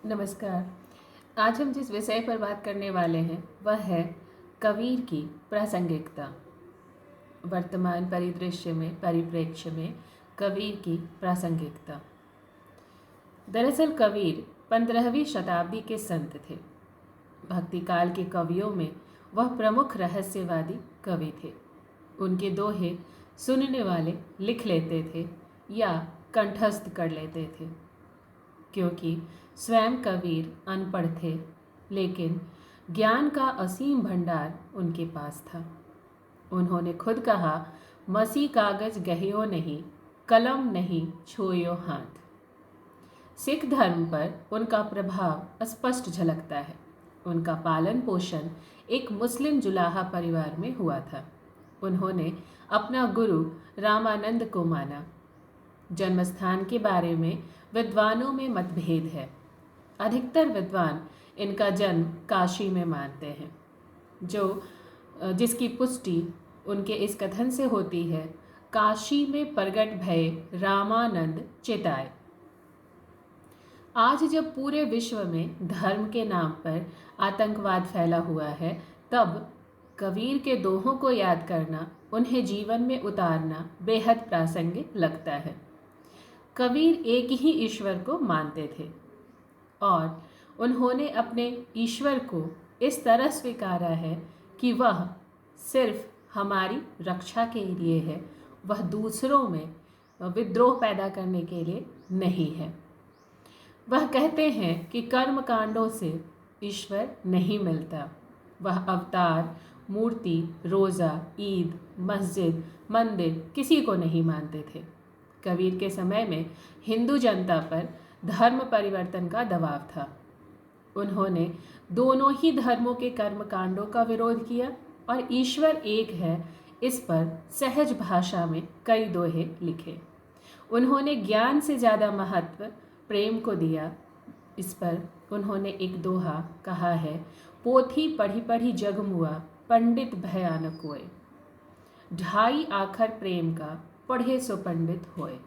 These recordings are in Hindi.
नमस्कार। आज हम जिस विषय पर बात करने वाले हैं वह है कबीर की प्रासंगिकता। वर्तमान परिप्रेक्ष्य में कबीर की प्रासंगिकता। दरअसल कबीर 15वीं शताब्दी के संत थे। भक्ति काल के कवियों में वह प्रमुख रहस्यवादी कवि थे। उनके दोहे सुनने वाले लिख लेते थे या कंठस्थ कर लेते थे। क्योंकि स्वयं कबीर अनपढ़ थे, लेकिन ज्ञान का असीम भंडार उनके पास था। उन्होंने खुद कहा, मसी कागज गहियो नहीं, कलम नहीं छोयो हाथ। सिख धर्म पर उनका प्रभाव स्पष्ट झलकता है। उनका पालन पोषण एक मुस्लिम जुलाहा परिवार में हुआ था। उन्होंने अपना गुरु रामानंद को माना। जन्मस्थान के बारे में विद्वानों में मतभेद है। अधिकतर विद्वान इनका जन्म काशी में मानते हैं, जिसकी पुष्टि उनके इस कथन से होती है, काशी में प्रगट भये रामानंद चिताए। आज जब पूरे विश्व में धर्म के नाम पर आतंकवाद फैला हुआ है, तब कबीर के दोहों को याद करना, उन्हें जीवन में उतारना बेहद प्रासंगिक लगता है। कबीर एक ही ईश्वर को मानते थे और उन्होंने अपने ईश्वर को इस तरह स्वीकारा है कि वह सिर्फ हमारी रक्षा के लिए है, वह दूसरों में विद्रोह पैदा करने के लिए नहीं है। वह कहते हैं कि कर्म कांडों से ईश्वर नहीं मिलता। वह अवतार, मूर्ति, रोज़ा, ईद, मस्जिद, मंदिर किसी को नहीं मानते थे। कबीर के समय में हिंदू जनता पर धर्म परिवर्तन का दबाव था। उन्होंने दोनों ही धर्मों के कर्म कांडों का विरोध किया और ईश्वर एक है, इस पर सहज भाषा में कई दोहे लिखे। उन्होंने ज्ञान से ज़्यादा महत्व प्रेम को दिया। इस पर उन्होंने एक दोहा कहा है, पोथी पढ़ी पढ़ी जग मुआ, पंडित भयानक होए। ढाई आखर प्रेम का, पढ़े सो पंडित होए।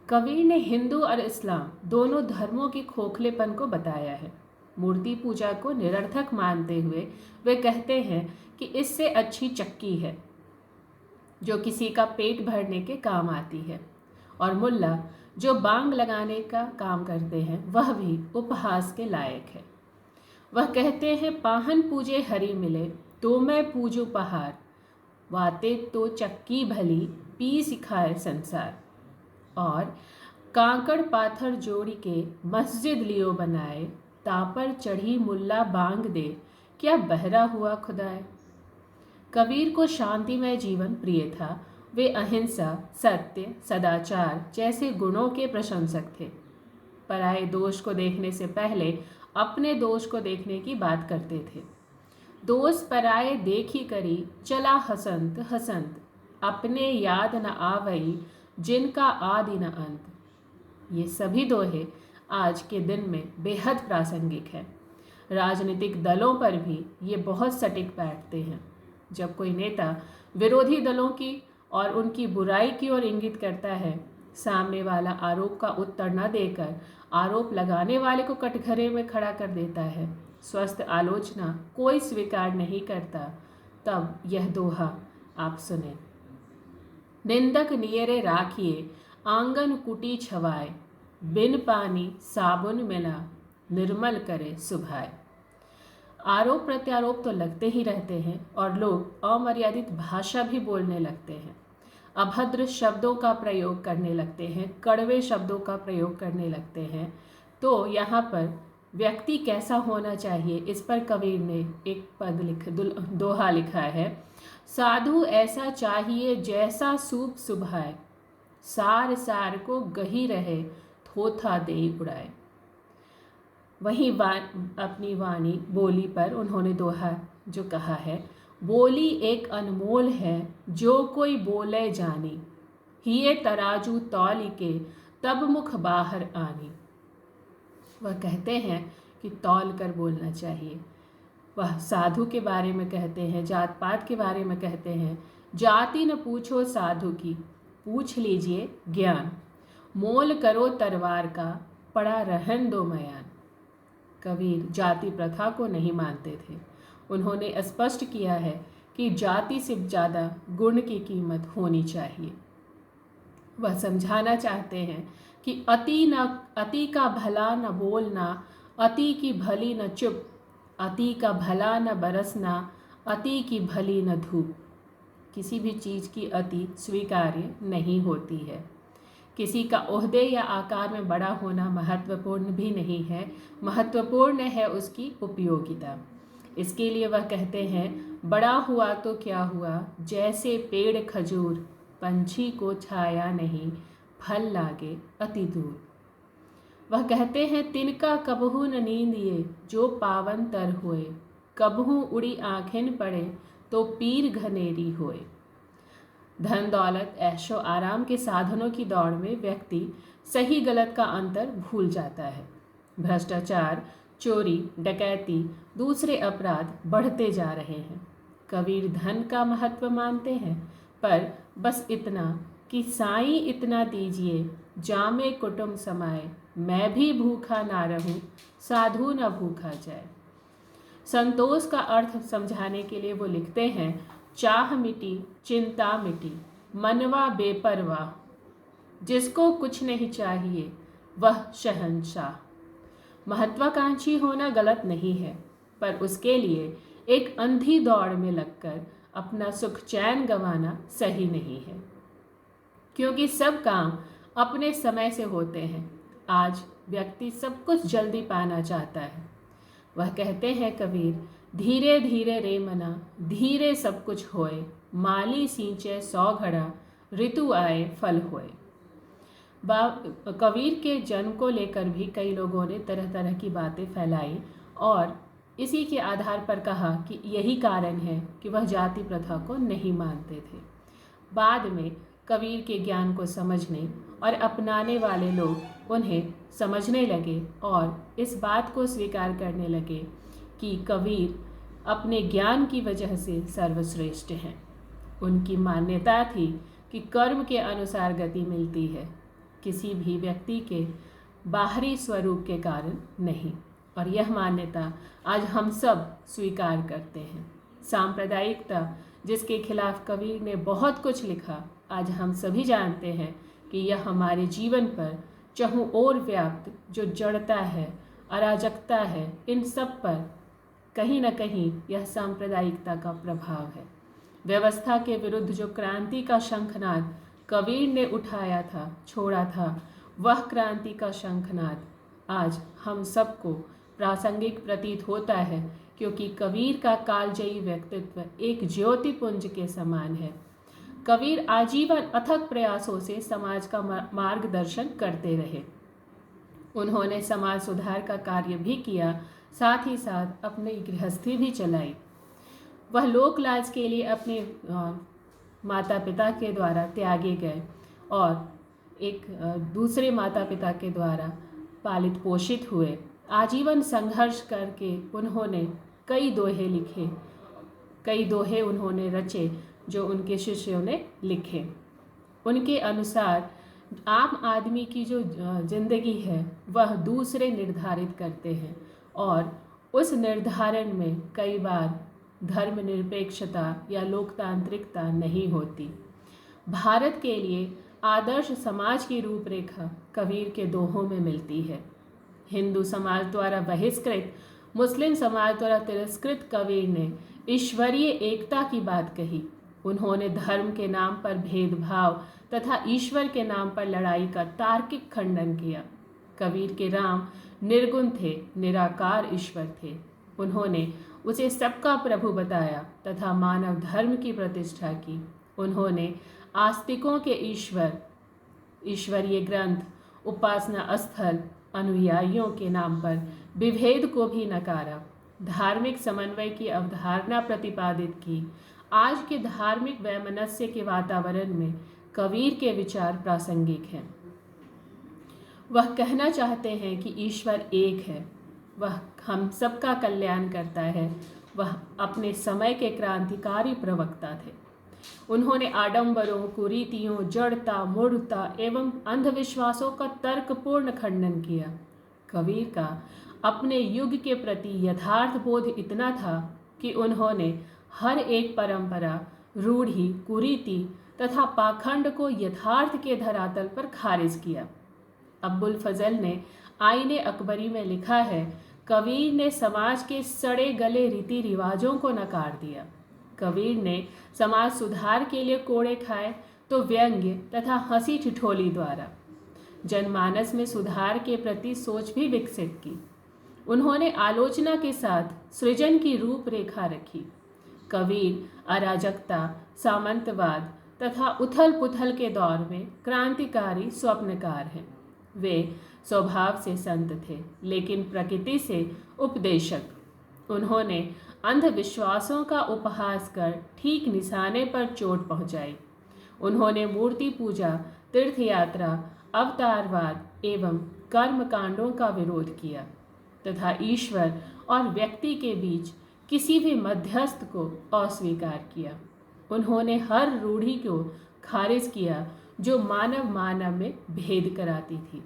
कबीर ने हिंदू और इस्लाम दोनों धर्मों के खोखलेपन को बताया है। मूर्ति पूजा को निरर्थक मानते हुए वे कहते हैं कि इससे अच्छी चक्की है जो किसी का पेट भरने के काम आती है, और मुल्ला जो बांग लगाने का काम करते हैं वह भी उपहास के लायक है। वह कहते हैं, पाहन पूजे हरि मिले, तो मैं पूजू पहाड़, वाते तो चक्की भली, पी सिखाए संसार। और कांकड़ पाथर जोड़ी के मस्जिद लियो बनाए, तापर चढ़ी मुल्ला बांग दे, क्या बहरा हुआ खुदाए। कबीर को शांतिमय जीवन प्रिय था। वे अहिंसा, सत्य, सदाचार जैसे गुणों के प्रशंसक थे। पराये दोष को देखने से पहले अपने दोष को देखने की बात करते थे। दोष पराये देखी करी, चला हसंत हसंत, अपने याद न आवई, जिनका आदि न अंत। ये सभी दोहे आज के दिन में बेहद प्रासंगिक हैं। राजनीतिक दलों पर भी ये बहुत सटीक बैठते हैं। जब कोई नेता विरोधी दलों की और उनकी बुराई की ओर इंगित करता है, सामने वाला आरोप का उत्तर न देकर आरोप लगाने वाले को कटघरे में खड़ा कर देता है, स्वस्थ आलोचना कोई स्वीकार नहीं करता, तब यह दोहा आप सुने। निंदक नियरे राखिए, आंगन कुटी छवाए, बिन पानी साबुन मिला, निर्मल करे सुभाए। आरोप प्रत्यारोप तो लगते ही रहते हैं और लोग अमर्यादित भाषा भी बोलने लगते हैं, अभद्र शब्दों का प्रयोग करने लगते हैं, कड़वे शब्दों का प्रयोग करने लगते हैं। तो यहाँ पर व्यक्ति कैसा होना चाहिए, इस पर कबीर ने एक दोहा लिखा है, साधु ऐसा चाहिए जैसा सूप सुभाए, सार सार को गही रहे, थोथा दे उड़ाए। वहीं अपनी वाणी बोली पर उन्होंने दोहा जो कहा है, बोली एक अनमोल है, जो कोई बोले जानी, हिये तराजू तौली के, तब मुख बाहर आनी। वह कहते हैं कि तौल कर बोलना चाहिए। वह साधु के बारे में कहते हैं, जात पात के बारे में कहते हैं, जाति न पूछो साधु की, पूछ लीजिए ज्ञान, मोल करो तरवार का, पड़ा रहन दो मयान। कबीर जाति प्रथा को नहीं मानते थे। उन्होंने स्पष्ट किया है कि जाति से ज़्यादा गुण की कीमत होनी चाहिए। वह समझाना चाहते हैं कि अति का भला न बोलना, अति की भली न चुप, अति का भला न बरसना, अति की भली न धूप। किसी भी चीज़ की अति स्वीकार्य नहीं होती है। किसी का ओहदे या आकार में बड़ा होना महत्वपूर्ण भी नहीं है, महत्वपूर्ण है उसकी उपयोगिता। इसके लिए वह कहते हैं, बड़ा हुआ तो क्या हुआ, जैसे पेड़ खजूर, पंछी को छाया नहीं, फल लागे अति दूर। वह कहते हैं, तिनका कबहू न नींद ये, जो पावन तर होए, कबहू उड़ी आँखें पड़े, तो पीर घनेरी होए। धन दौलत ऐशो आराम के साधनों की दौड़ में व्यक्ति सही गलत का अंतर भूल जाता है। भ्रष्टाचार, चोरी, डकैती, दूसरे अपराध बढ़ते जा रहे हैं। कबीर धन का महत्व मानते हैं, पर बस इतना कि साईं इतना दीजिए, जामे कुटुंब समाए, मैं भी भूखा ना रहूं, साधु न भूखा जाए। संतोष का अर्थ समझाने के लिए वो लिखते हैं, चाह मिटी चिंता मिटी, मनवा बेपरवाह, जिसको कुछ नहीं चाहिए वह शहंशाह। महत्वाकांक्षी होना गलत नहीं है, पर उसके लिए एक अंधी दौड़ में लगकर अपना सुख चैन गंवाना सही नहीं है, क्योंकि सब काम अपने समय से होते हैं। आज व्यक्ति सब कुछ जल्दी पाना चाहता है। वह कहते हैं कबीर, धीरे धीरे रे मना, धीरे सब कुछ होए, माली सींचे 100 घड़ा, ऋतु आए फल होए। कबीर के जन्म को लेकर भी कई लोगों ने तरह तरह की बातें फैलाई और इसी के आधार पर कहा कि यही कारण है कि वह जाति प्रथा को नहीं मानते थे। बाद में कबीर के ज्ञान को समझने और अपनाने वाले लोग उन्हें समझने लगे और इस बात को स्वीकार करने लगे कि कबीर अपने ज्ञान की वजह से सर्वश्रेष्ठ हैं। उनकी मान्यता थी कि कर्म के अनुसार गति मिलती है, किसी भी व्यक्ति के बाहरी स्वरूप के कारण नहीं। और यह मान्यता आज हम सब स्वीकार करते हैं। सांप्रदायिकता, जिसके खिलाफ कबीर ने बहुत कुछ लिखा, आज हम सभी जानते हैं कि यह हमारे जीवन पर चहुं ओर व्याप्त जो जड़ता है, अराजकता है, इन सब पर कहीं न कहीं यह सांप्रदायिकता का प्रभाव है। व्यवस्था के विरुद्ध जो क्रांति का शंखनाद कबीर ने उठाया था, छोड़ा था, वह क्रांति का शंखनाद आज हम सबको प्रासंगिक प्रतीत होता है, क्योंकि कबीर का कालजयी व्यक्तित्व एक ज्योतिपुंज के समान है। कबीर आजीवन अथक प्रयासों से समाज का मार्गदर्शन करते रहे। उन्होंने समाज सुधार का कार्य भी किया, साथ ही साथ अपनी गृहस्थी भी चलाई। वह लोक लाज के लिए अपने माता पिता के द्वारा त्यागे गए और एक दूसरे माता पिता के द्वारा पालित पोषित हुए। आजीवन संघर्ष करके उन्होंने कई दोहे लिखे, कई दोहे उन्होंने रचे जो उनके शिष्यों ने लिखे। उनके अनुसार आम आदमी की जो जिंदगी है वह दूसरे निर्धारित करते हैं और उस निर्धारण में कई बार धर्मनिरपेक्षता या लोकतांत्रिकता नहीं होती। भारत के लिए आदर्श समाज की रूपरेखा कबीर के दोहों में मिलती है। हिंदू समाज द्वारा बहिष्कृत, मुस्लिम समाज द्वारा तिरस्कृत कबीर ने ईश्वरीय एकता की बात कही। उन्होंने धर्म के नाम पर भेदभाव तथा ईश्वर के नाम पर लड़ाई का तार्किक खंडन किया। कबीर के राम निर्गुण थे, निराकार ईश्वर थे। उन्होंने उसे सबका प्रभु बताया तथा मानव धर्म की प्रतिष्ठा की। उन्होंने आस्तिकों के ईश्वरीय ग्रंथ, उपासना स्थल, अनुयायियों के नाम पर विभेद को भी नकारा। धार्मिक समन्वय की अवधारणा प्रतिपादित की। आज के धार्मिक वैमनस्य के वातावरण में कबीर के विचार प्रासंगिक हैं। वह कहना चाहते हैं कि ईश्वर एक है, वह हम सबका कल्याण करता है। वह अपने समय के क्रांतिकारी प्रवक्ता थे। उन्होंने आडंबरों, कुरीतियों, जड़ता, मूढ़ता एवं अंधविश्वासों का तर्कपूर्ण खंडन किया। कबीर का अपने युग के प्रति यथार्थ बोध इतना था कि उन्होंने हर एक परंपरा, रूढ़ि, कुरीति तथा पाखंड को यथार्थ के धरातल पर खारिज किया। अब्बुल फजल ने आईने अकबरी में लिखा है, कबीर ने समाज के सड़े गले रीति रिवाजों को नकार दिया। कबीर ने समाज सुधार के लिए कोड़े खाए तो व्यंग्य तथा हंसी ठिठोली द्वारा जनमानस में सुधार के प्रति सोच भी विकसित की। उन्होंने आलोचना के साथ सृजन की रूपरेखा रखी। कबीर अराजकता, सामंतवाद तथा उथल पुथल के दौर में क्रांतिकारी स्वप्नकार हैं। वे स्वभाव से संत थे, लेकिन प्रकृति से उपदेशक। उन्होंने अंधविश्वासों का उपहास कर ठीक निशाने पर चोट पहुंचाई। उन्होंने मूर्ति पूजा, तीर्थ यात्रा, अवतारवाद एवं कर्म कांडों का विरोध किया तथा ईश्वर और व्यक्ति के बीच किसी भी मध्यस्थ को अस्वीकार किया। उन्होंने हर रूढ़ि को खारिज किया जो मानव मानव में भेद कराती थी।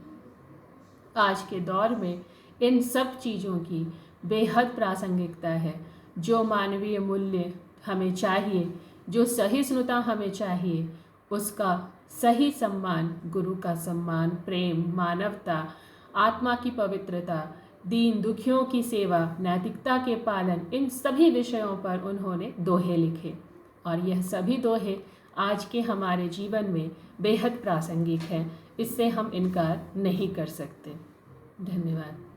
आज के दौर में इन सब चीज़ों की बेहद प्रासंगिकता है। जो मानवीय मूल्य हमें चाहिए, जो सहिष्णुता हमें चाहिए, उसका सही सम्मान, गुरु का सम्मान, प्रेम, मानवता, आत्मा की पवित्रता, दीन दुखियों की सेवा, नैतिकता के पालन, इन सभी विषयों पर उन्होंने दोहे लिखे और यह सभी दोहे आज के हमारे जीवन में बेहद प्रासंगिक हैं। इससे हम इनकार नहीं कर सकते। धन्यवाद।